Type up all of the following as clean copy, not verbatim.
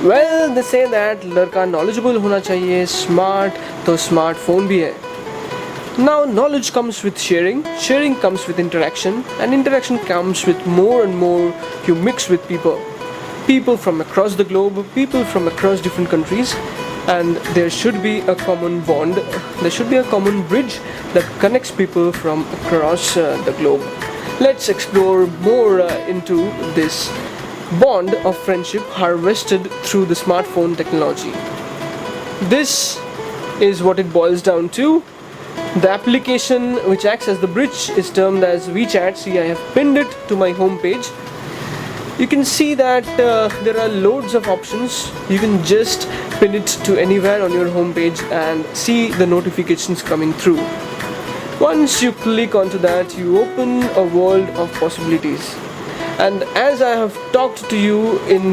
Well, they say that लड़का knowledgeable होना चाहिए, smart, तो smartphone भी है. Now, knowledge comes with sharing, sharing comes with interaction, and interaction comes with more and more you mix with people. People from across the globe, people from across different countries, and there should be a common bond, there should be a common bridge that connects people from across the globe. Let's explore more into this bond of friendship harvested through the smartphone technology. This is what it boils down to. The application which acts as the bridge is termed as WeChat. See, I have pinned it to my home page. You can see that there are loads of options. You can just pin it to anywhere on your home page and see the notifications coming through. Once you click onto that, you open a world of possibilities. And as I have talked to you in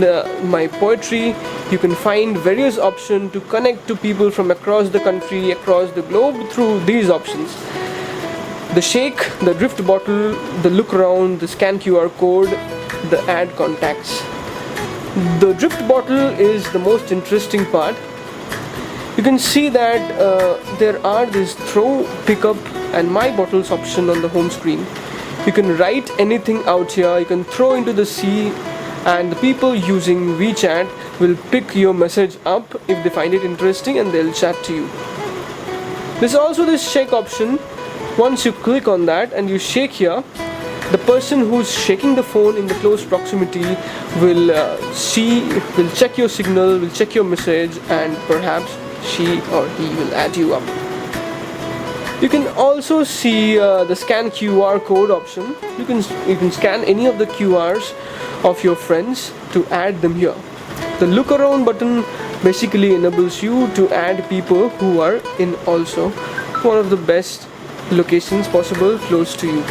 my poetry, you can find various options to connect to people from across the country, across the globe through these options. The shake, the drift bottle, the look around, the scan QR code, the add contacts. The drift bottle is the most interesting part. You can see that there are this throw, pickup and my bottles option on the home screen. You can write anything out here, you can throw into the sea, and the people using WeChat will pick your message up if they find it interesting and they'll chat to you. There's also this shake option. Once you click on that and you shake here, the person who's shaking the phone in the close proximity will will check your signal, will check your message, and perhaps she or he will add you up. You can also see the scan QR code option. You can scan any of the QRs of your friends to add them here. The look around button basically enables you to add people who are in also one of the best locations possible close to you.